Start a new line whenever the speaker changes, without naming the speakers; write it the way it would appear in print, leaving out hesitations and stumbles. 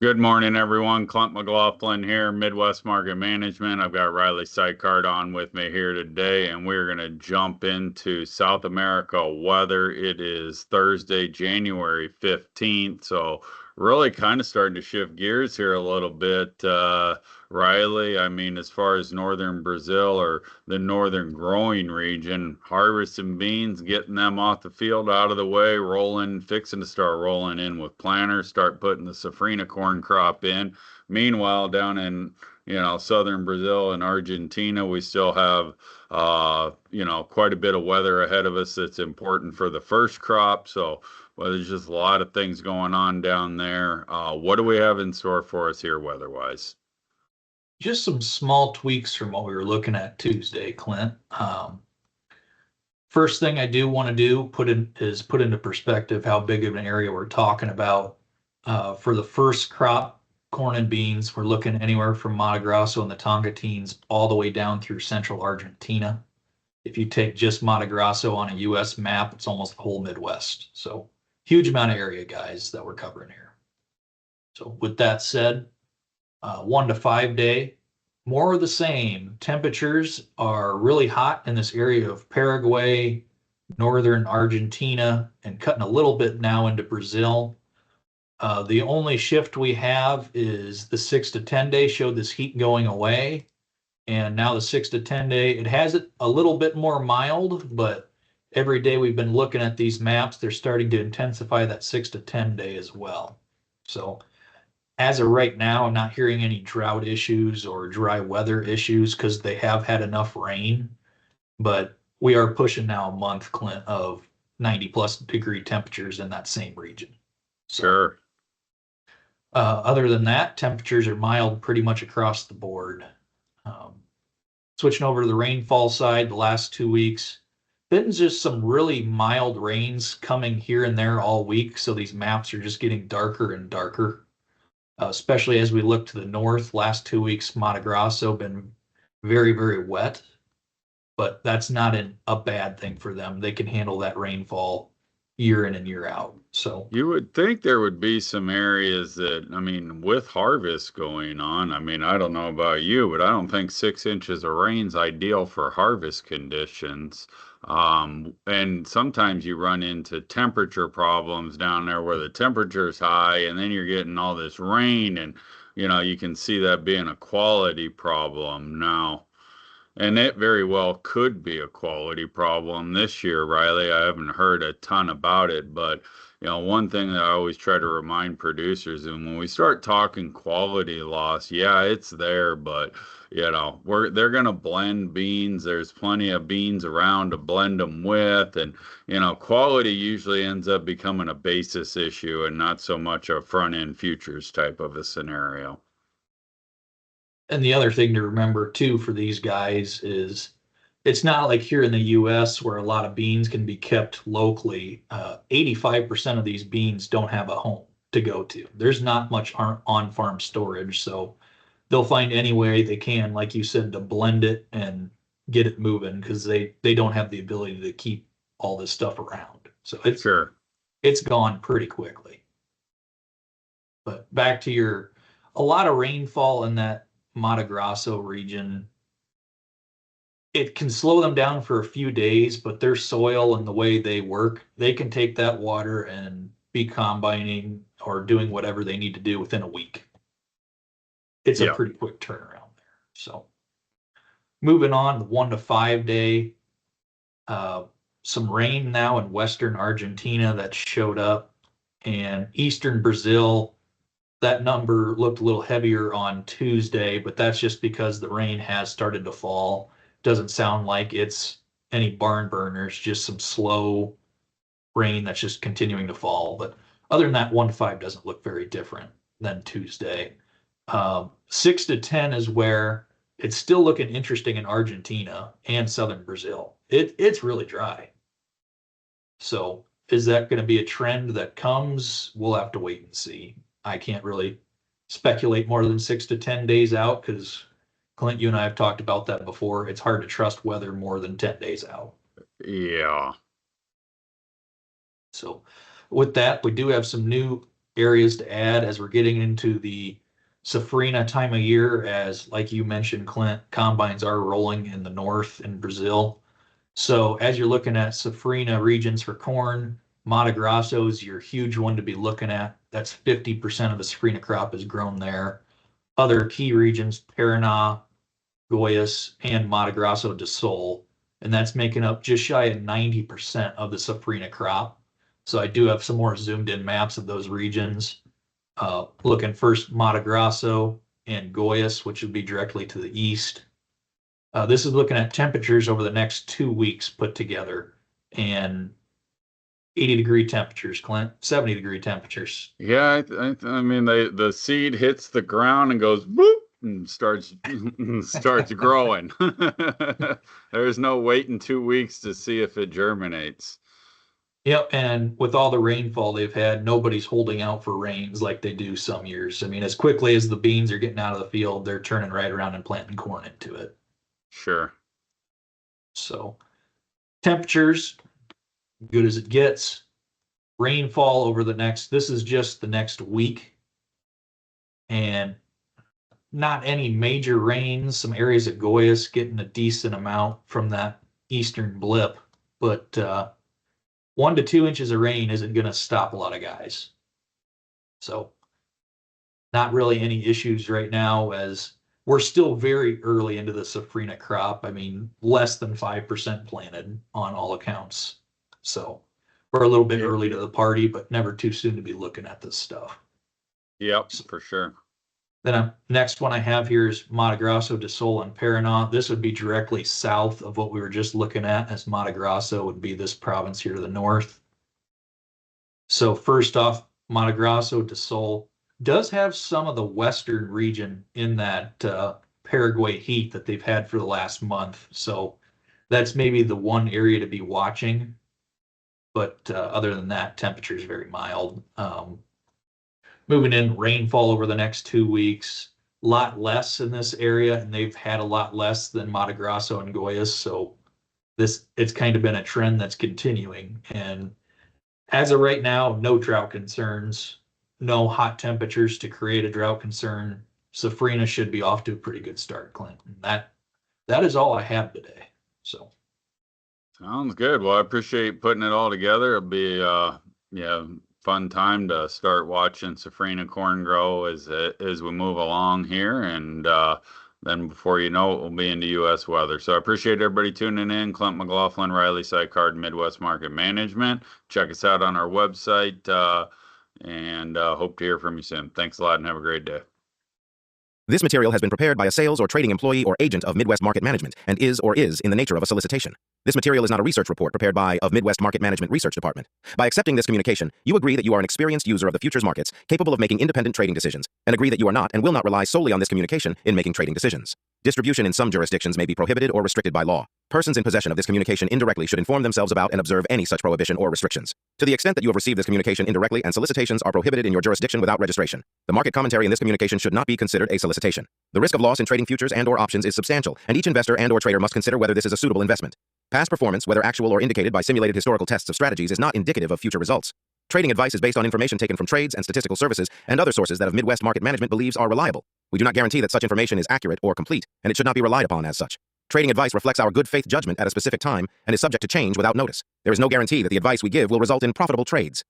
Good morning, everyone. Clint McLaughlin here, Midwest Market Management. I've got Riley Sykart on with me here today, and we're going to jump into South America weather. It is Thursday, January 15th, so really kind of starting to shift gears here a little bit. Riley, I mean, as far as northern Brazil or the northern growing region, harvesting beans, getting them off the field, out of the way, rolling, fixing to start rolling in with planters, start putting the Safrinha corn crop in. Meanwhile, down in southern Brazil and Argentina, we still have quite a bit of weather ahead of us that's important for the first crop. So, well, there's just a lot of things going on down there. What do we have in store for us here weather-wise?
Just some small tweaks from what we were looking at Tuesday, Clint. First thing I do want to do put into perspective how big of an area we're talking about. For the first crop, corn and beans, we're looking anywhere from Mato Grosso and the Tocantins all the way down through central Argentina. If you take just Mato Grosso on a U.S. map, it's almost the whole Midwest. So huge amount of area, guys, that we're covering here. So with that said, 1 to 5 day, more of the same. Temperatures are really hot in this area of Paraguay, northern Argentina, and cutting a little bit now into Brazil. The only shift we have is the 6 to 10 day showed this heat going away. And now the 6 to 10 day, it has it a little bit more mild, but every day we've been looking at these maps, they're starting to intensify that 6 to 10 day as well. So as of right now, I'm not hearing any drought issues or dry weather issues because they have had enough rain. But we are pushing now a month, Clint, of 90 plus degree temperatures in that same region. So,
Sure.
other than that, temperatures are mild pretty much across the board. Um, Switching over to the rainfall side, the last 2 weeks, been just some really mild rains coming here and there all week. So these maps are just getting darker and darker. Especially as we look to the north. Last 2 weeks, Mato Grosso been very, very wet, but that's not a bad thing for them. They can handle that rainfall year in and year out. So,
You would think there would be some areas that, I mean, with harvest going on, I mean, I don't know about you, but I don't think 6 inches of rain's ideal for harvest conditions. And sometimes you run into temperature problems down there where the temperature's high and then you're getting all this rain and, you can see that being a quality problem now. And it very well could be a quality problem this year, Riley. I haven't heard a ton about it, but one thing that I always try to remind producers, and when we start talking quality loss, yeah, it's there, but they're gonna blend beans. There's plenty of beans around to blend them with, and quality usually ends up becoming a basis issue and not so much a front end futures type of a scenario.
and the other thing to remember too for these guys is it's not like here in the US where a lot of beans can be kept locally. 85% of these beans don't have a home to go to. There's not much on farm storage. So they'll find any way they can, like you said, to blend it and get it moving because they don't have the ability to keep all this stuff around. So
Sure.
it's gone pretty quickly. But back to a lot of rainfall in that Mato Grosso region. It can slow them down for a few days, but their soil and the way they work, they can take that water and be combining or doing whatever they need to do within a week. It's a
Yeah.
pretty quick turnaround there. So moving on, the 1 to 5 day, uh, some rain now in western Argentina that showed up, and eastern Brazil. That number looked a little heavier on Tuesday, but that's just because the rain has started to fall. Doesn't sound like it's any barn burners, just some slow rain that's just continuing to fall. But other than that, 1 to 5 doesn't look very different than Tuesday. 6 to 10 is where it's still looking interesting in Argentina and southern Brazil. It's really dry. So is that going to be a trend that comes? We'll have to wait and see. I can't really speculate more than 6 to 10 days out because Clint, you and I have talked about that before. It's hard to trust weather more than 10 days out.
Yeah.
So with that, we do have some new areas to add as we're getting into the Safrinha time of year, as like you mentioned, Clint, combines are rolling in the north in Brazil. So as you're looking at Safrinha regions for corn, Mato Grosso is your huge one to be looking at. That's 50% of the Safrinha crop is grown there. Other key regions, Paraná, Goiás, and Mato Grosso do Sul, and that's making up just shy of 90% of the Safrinha crop. So I do have some more zoomed in maps of those regions. Looking first Mato Grosso and Goiás, which would be directly to the east. This is looking at temperatures over the next 2 weeks put together, and 80-degree temperatures, Clint, 70-degree temperatures.
Yeah, I mean, the seed hits the ground and goes boop and starts growing. There's no waiting 2 weeks to see if it germinates.
Yep, and with all the rainfall they've had, nobody's holding out for rains like they do some years. I mean, as quickly as the beans are getting out of the field, they're turning right around and planting corn into it.
Sure.
So temperatures, good as it gets. Rainfall over this is just the next week. And not any major rains. Some areas of Goiás getting a decent amount from that eastern blip, but 1 to 2 inches of rain isn't going to stop a lot of guys. So not really any issues right now, as we're still very early into the Safrinha crop. I mean, less than 5% planted on all accounts. So we're a little bit early to the party, but never too soon to be looking at this stuff.
Yep, for sure.
Then next one I have here is Mato Grosso do Sul and Paraná. This would be directly south of what we were just looking at, as Mato Grosso would be this province here to the north. So first off, Mato Grosso do Sul does have some of the western region in that Paraguay heat that they've had for the last month. So that's maybe the one area to be watching. But other than that, temperature is very mild. Moving in, rainfall over the next 2 weeks, a lot less in this area, and they've had a lot less than Mato Grosso and Goiás. So it's kind of been a trend that's continuing. And as of right now, no drought concerns, no hot temperatures to create a drought concern. Safrinha should be off to a pretty good start, Clint. That is all I have today. So
Sounds good. Well, I appreciate putting it all together. It'll be fun time to start watching Safrinha corn grow as we move along here, and then before you know it, we'll be into U.S. weather. So I appreciate everybody tuning in. Clint McLaughlin, Riley Sicard, Midwest Market Management. Check us out on our website, and hope to hear from you soon. Thanks a lot, and have a great day.
This material has been prepared by a sales or trading employee or agent of Midwest Market Management and is in the nature of a solicitation. This material is not a research report prepared by of Midwest Market Management Research Department. By accepting this communication, you agree that you are an experienced user of the futures markets, capable of making independent trading decisions, and agree that you are not and will not rely solely on this communication in making trading decisions. Distribution in some jurisdictions may be prohibited or restricted by law. Persons in possession of this communication indirectly should inform themselves about and observe any such prohibition or restrictions. To the extent that you have received this communication indirectly and solicitations are prohibited in your jurisdiction without registration, the market commentary in this communication should not be considered a solicitation. The risk of loss in trading futures and/or options is substantial, and each investor and/or trader must consider whether this is a suitable investment. Past performance, whether actual or indicated by simulated historical tests of strategies, is not indicative of future results. Trading advice is based on information taken from trades and statistical services and other sources that of Midwest Market Management believes are reliable. We do not guarantee that such information is accurate or complete, and it should not be relied upon as such. Trading advice reflects our good faith judgment at a specific time and is subject to change without notice. There is no guarantee that the advice we give will result in profitable trades.